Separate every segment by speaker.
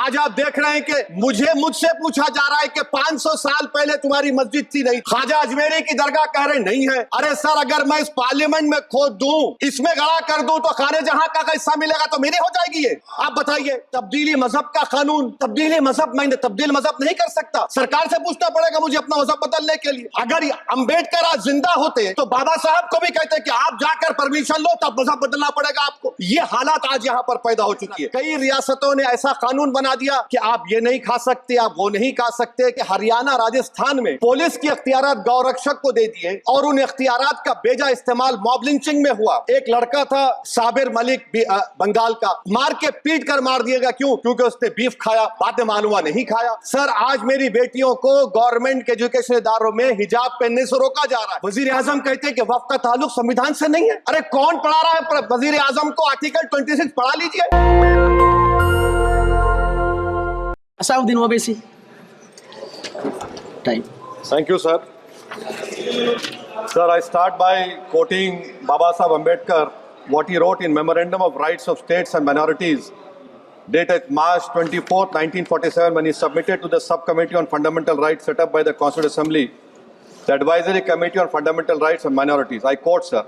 Speaker 1: आज आप देख रहे हैं कि मुझसे पूछा जा रहा है कि 500 साल पहले तुम्हारी मस्जिद थी नहीं, ख्वाजा अजमेरी की दरगाह कह रहे नहीं है। अरे सर, अगर मैं इस पार्लियामेंट में खोद दूं, इसमें गड़ा कर दूं, तो खाने जहां का हिस्सा मिलेगा तो मेरी हो जाएगी ये। आप बताइए, तब्दीली मजहब का कानून, तब्दीली मजहब, मैं तब्दील मजहब नहीं कर सकता। सरकार से पूछना पड़ेगा मुझे अपना मजहब बदलने के लिए। अगर अंबेडकर आज जिंदा होते तो बाबा साहब को भी कहते कि आप जाकर परमिशन लो, तब मजहब बदलना पड़ेगा आपको। ये हालात आज यहाँ पर पैदा हो चुकी है। कई रियासतों ने ऐसा कानून बना दिया कि आप ये नहीं खा सकते, आप वो नहीं खा सकते। कि हरियाणा, राजस्थान में पुलिस की इख्तियारात गौरक्षक को दे दिए और उन इख्तियारात का बेजा इस्तेमाल मॉब लिंचिंग में हुआ। एक लड़का था साबिर मलिक बंगाल का, मार के पीट कर मार दिया गया। क्यों? क्योंकि उसने बीफ खाया, बाद में मालूम नहीं खाया। सर, आज मेरी बेटियों को गवर्नमेंट के एजुकेशन इदारों में हिजाब पहनने से रोका जा रहा है। वजीर आजम कहते हैं कि वक्फ का ताल्लुक संविधान से नहीं है। अरे कौन पढ़ा रहा है वजीर आजम को? आर्टिकल 26 पढ़ा लीजिए।
Speaker 2: Asauddin Owaisi. Time.
Speaker 1: Thank you, sir. Sir, I start by quoting Baba Saheb Ambedkar, what he wrote in Memorandum of Rights of States and Minorities, dated March 24th, 1947, when he submitted to the Subcommittee on Fundamental Rights set up by the Constituent Assembly, the Advisory Committee on Fundamental Rights and Minorities. I quote, sir,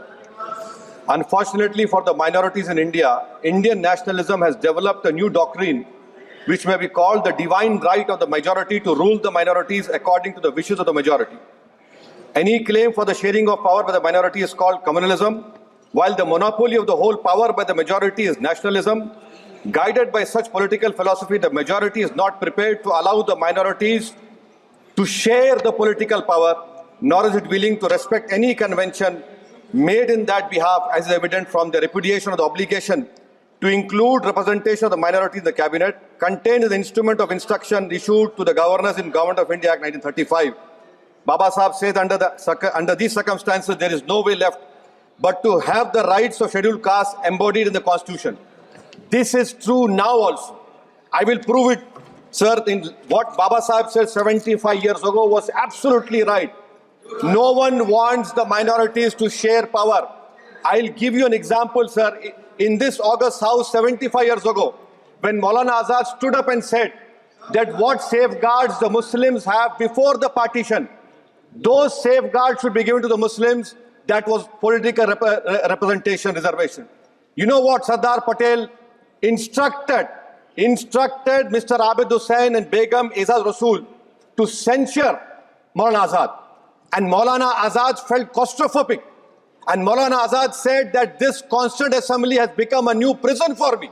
Speaker 1: "Unfortunately for the minorities in India, Indian nationalism has developed a new doctrine which may be called the divine right of the majority to rule the minorities according to the wishes of the majority. Any claim for the sharing of power by the minority is called communalism, while the monopoly of the whole power by the majority is nationalism. Guided by such political philosophy, the majority is not prepared to allow the minorities to share the political power, nor is it willing to respect any convention made in that behalf, as is evident from the repudiation of the obligation to include representation of the minority in the cabinet, contained in the instrument of instruction issued to the governors in Government of India Act 1935. Baba Sahib says under these circumstances, there is no way left but to have the rights of scheduled castes embodied in the Constitution. This is true now also. I will prove it, sir. In what Baba Sahib said 75 years ago was absolutely right. No one wants the minorities to share power. I'll give you an example, sir. In this August House 75 years ago, when Maulana Azad stood up and said that what safeguards the Muslims have before the partition, those safeguards should be given to the Muslims. That was political representation, reservation. You know what Sardar Patel instructed Mr. Abid Hussain and Begum Ezaz Rasool to censure Maulana Azad. And Maulana Azad felt claustrophobic. And Maulana Azad said that this Constituent Assembly has become a new prison for me.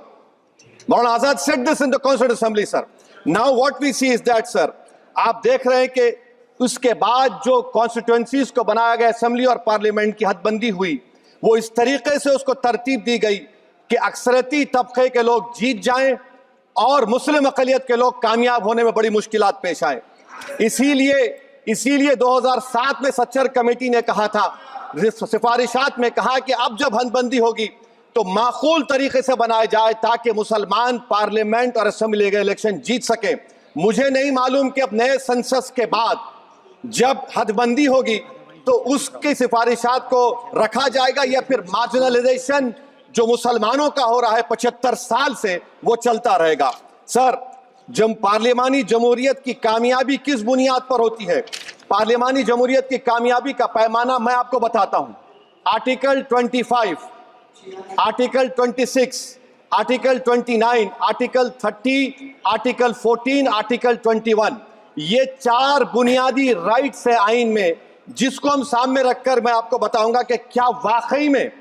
Speaker 1: Maulana Azad said this in the Constituent Assembly, sir. Now what we see is that, sir, आप देख रहे हैं कि उसके बाद जो constituencies को बनाया गया, असेंबली और पार्लियामेंट की हदबंदी हुई, वो इस तरीके से उसको तरतीब दी गई कि अक्सरती तबके के लोग जीत जाएं और मुस्लिम अक़लियत के लोग कामयाब होने में बड़ी मुश्किलात पेश आए। इसीलिए 2007 में सच्चर कमेटी ने कहा था, सिफारिशात में कहा कि अब जब हदबंदी होगी तो माकूल तरीके से बनाया जाए ताकि मुसलमान पार्लियामेंट और असेंबली के इलेक्शन जीत सके। मुझे नहीं मालूम कि अब नए सेंसस के बाद जब हदबंदी होगी तो उसकी सिफारिशात को रखा जाएगा या फिर मार्जिनलाइजेशन जो मुसलमानों का हो रहा है 75 साल से, वो चलता रहेगा। सर, जब पार्लियामानी जमहूरियत की कामयाबी किस बुनियाद पर होती है? पार्लियामानी जमहूरियत की कामयाबी का पैमाना मैं आपको बताता हूं। Article 25, article 26, article 29, article 30, article 14, article 21, ये 4 बुनियादी राइट्स है आइन में, जिसको हम सामने रखकर मैं आपको बताऊंगा कि क्या वाकई में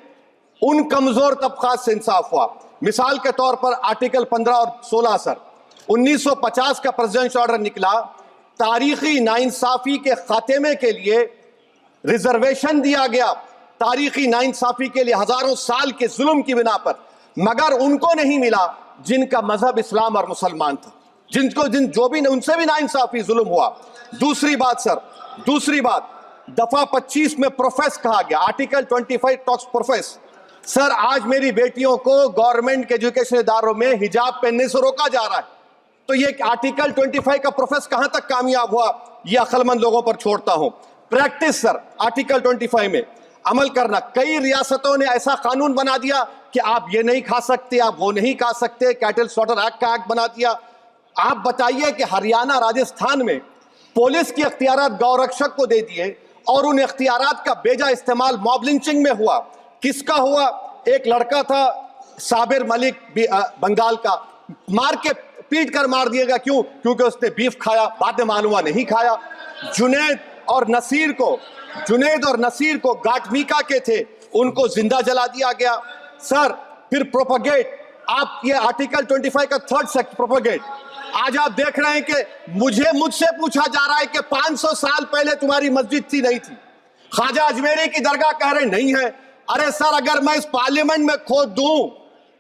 Speaker 1: उन कमजोर तबकात से इंसाफ हुआ। मिसाल के तौर पर आर्टिकल 15 और 16, सर, 1950 का प्रेसिडेंशियल ऑर्डर निकला, तारीखी नाइंसाफी के खात्मे के लिए रिजर्वेशन दिया गया, तारीखी नाइंसाफी के लिए हजारों साल के जुल्म की बिना पर, मगर उनको नहीं मिला जिनका मजहब इस्लाम और मुसलमान था, उनसे भी नाइंसाफी जुल्म हुआ। दूसरी बात सर, दफा 25 में प्रोफेस कहा गया, आर्टिकल 25 टॉक्स प्रोफेस। सर, आज मेरी बेटियों को गवर्नमेंट के एजुकेशन इदारों में हिजाब पहनने से रोका जा रहा है, तो ये आर्टिकल 25 का प्रोफेस कहां तक कामयाब हुआ, ये अक्लमंद लोगों पर छोड़ता हूं। प्रैक्टिस सर, आर्टिकल 25 में अमल करना। कई रियासतों ने ऐसा कानून बना दिया कि आप ये नहीं खा सकते, आप वो नहीं खा सकते, कैटल स्लॉटर एक्ट का एक्ट बना दिया। आप बताइए कि हरियाणा राजस्थान में पुलिस की इख्तियारात गौरक्षक को दे दिए और उन इख्तियारात का बेजा इस्तेमाल मॉब लिंचिंग में हुआ। किसका हुआ? एक लड़का था साबिर मलिक बंगाल का, मार के पीट कर मार दिएगा। क्यों? क्योंकि उसने बीफ खाया, बाद में मालूम हुआ नहीं खाया। जुनैद और नसीर को गाटमीका के थे, उनको जिंदा जला दिया गया। सर फिर प्रोपगेट, आप ये आर्टिकल 25 का 3rd सेक्शन प्रोपगेट, आज आप देख रहे हैं कि मुझसे पूछा जा रहा है कि 500 साल पहले तुम्हारी मस्जिद थी नहीं थी। ख्वाजा अजमेरी की दरगाह कह रहे नहीं है। अरे सर, अगर मैं इस पार्लियामेंट में खोद दूं,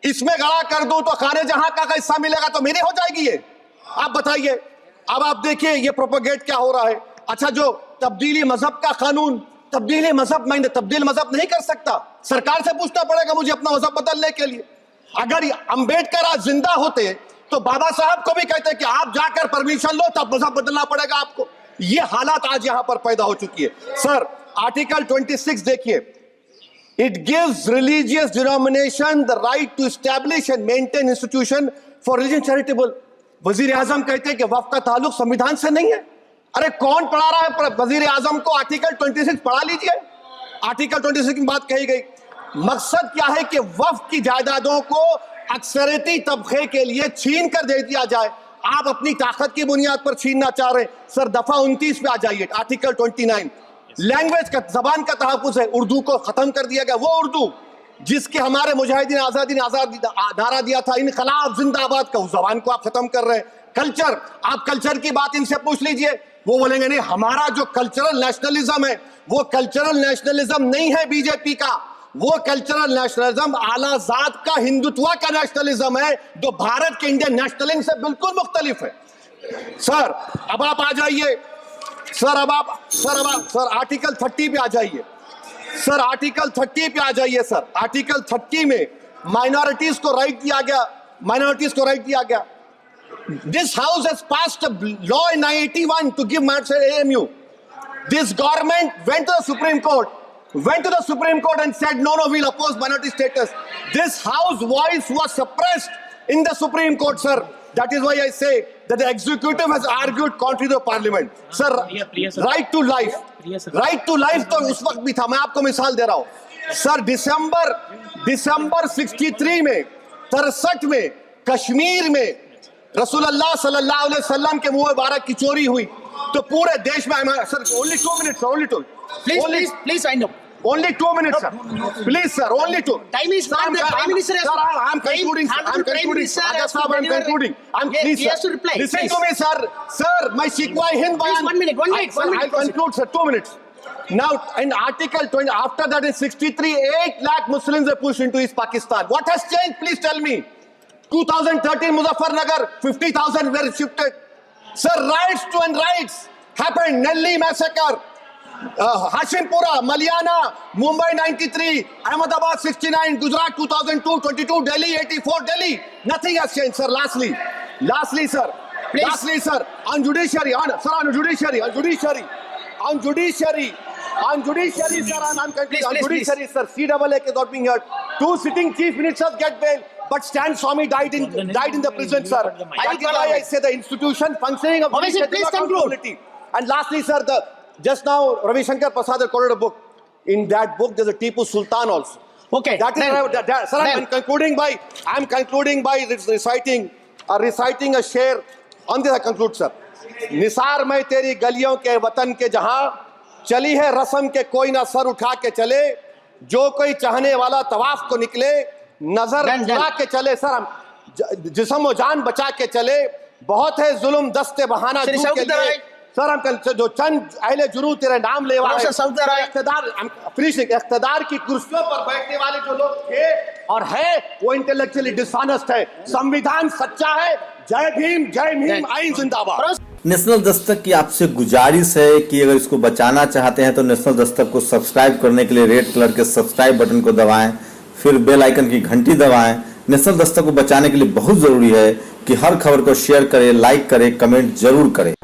Speaker 1: इसमें गड़ा कर दूं, तो खाने जहां का हिस्सा मिलेगा तो मेरी हो जाएगी ये। आप बताइए। अब आप देखिए ये प्रोपगेट क्या हो रहा है। अच्छा, जो तब्दीली मजहब का कानून, तब्दीली मजहब, मैं तब्दील मजहब नहीं कर सकता, सरकार से पूछना पड़ेगा मुझे अपना मजहब बदलने के लिए। अगर अंबेडकर आज जिंदा होते तो बाबा साहब को भी कहते कि आप जाकर परमिशन लो, तब मजहब बदलना पड़ेगा आपको। ये हालात आज यहां पर पैदा हो चुकी है। सर आर्टिकल 26 देखिए, it gives religious denomination the right to establish and maintain institution for religion charitable. वजीर आजम कहते हैं कि वक्फ का ताल्लुक संविधान से नहीं है। अरे कौन पढ़ा रहा है वजीर आजम को? आर्टिकल 26 पढ़ा लीजिए। आर्टिकल 26 की बात कही गई। मकसद क्या है कि वक्फ की जायदादों को अक्सरियती तबके के लिए छीन कर दे दिया जाए। आप अपनी ताकत की बुनियाद पर छीनना चाह रहे हैं। सर दफा 29 पे आ जाइए, आर्टिकल 29। लैंग्वेज का, जबान का तहफ्फुज़ है। उर्दू को खत्म कर दिया गया, वो उर्दू जिसके हमारे मुजाहिदीन आजादी नारा दिया था, इनकलाब जिंदाबाद का, उस जबान को आप खत्म कर रहे हैं। कल्चर, आप कल्चर की बात इनसे पूछ लीजिए, वो बोलेंगे नहीं, हमारा जो कल्चरल नेशनलिज्म है वो कल्चरल नेशनलिज्म नहीं है बीजेपी का, वो कल्चरल नेशनलिज्म आला जात का हिंदुत्व का नेशनलिज्म है, जो भारत के इंडियन नेशनलिज्म से बिल्कुल मुख्तलिफ है। सर अब आप आ जाइए, सर आर्टिकल 30 पे आ जाइए। सर आर्टिकल 30 पे आ जाइए। सर आर्टिकल 30 में माइनॉरिटीज को राइट दिया गया। This house has passed a law in 1981 to give marks at AMU. This government went to the Supreme Court and said, no, we'll oppose minority status. This house voice was suppressed in the Supreme Court, sir. That is why I say that the executive has argued contrary to the parliament. Sir, right to life. Right to life तो उस वक्त भी था। मैं आपको मिसाल दे रहा हूँ। सर दिसंबर 63 में, 63 में कश्मीर में रसूलुल्लाह सल्लल्लाहु अलैहि वसल्लम के मुंह मुबारक की चोरी हुई तो पूरे देश में, sir only 2 minutes,
Speaker 2: Please, I know.
Speaker 1: Only 2 minutes, sir. Please, sir, only 2.
Speaker 2: Time is not the Prime Minister.
Speaker 1: Sir, I'm concluding. I'm concluding. Please,
Speaker 2: he has to reply.
Speaker 1: Listen to me, sir. Sir, my Shikwa Hind Bayan.
Speaker 2: 1 minute.
Speaker 1: I'll conclude, sir. 2 minutes. Now, in Article 20, after that in 63, 8 lakh Muslims were pushed into East Pakistan. What has changed? Please tell me. 2013 Muzaffarnagar, 50,000 were shifted. Sir, riots happened. Nelli massacre. Hashimpura, Maliana, Mumbai 93, Ahmedabad 69, Gujarat 2002, 22, Delhi 84, Delhi. Nothing has changed, sir. Lastly, sir.
Speaker 2: Please.
Speaker 1: Lastly, sir. On judiciary, sir, sir, I'm concluding. On judiciary, sir. CAA is not being heard. 2 sitting chief ministers get bail, but Stan Swamy died in the prison, sir. That is why I say the institution functioning of
Speaker 2: Obviously, please
Speaker 1: accountability. And lastly, sir, just now Ravi Shankar Prasad quoted a book. In that book, there's a Tipu Sultan also.
Speaker 2: Okay.
Speaker 1: That is, sir, I'm concluding by reciting a share. On this I conclude, sir. Nisar में तेरी गलियों के वतन के जहां चली है रस्म के कोई ना सर उठा के चले, जो कोई चाहने वाला तवाफ को निकले नजर चुरा के चले। सर हम जिस्म और जान बचा के चले, बहुत है जुल्म दस्ते बहाना के लिए। सर हम जो चंद अहले जुरू तेरे नाम ले वाले इख्तिदार की कुर्सियों पर बैठने वाले जो लोग थे और है वो इंटेलेक्चुअली डिसऑनेस्ट है। संविधान सच्चा है। जय भीम, आइन जिंदाबाद।
Speaker 3: नेशनल दस्तक की आपसे गुजारिश है कि अगर इसको बचाना चाहते हैं तो नेशनल दस्तक को सब्सक्राइब करने के लिए रेड कलर के सब्सक्राइब बटन को दबाएं, फिर बेल आइकन की घंटी दबाएं। नेशनल दस्तक को बचाने के लिए बहुत जरूरी है कि हर खबर को शेयर करें, लाइक करें, कमेंट जरूर करें।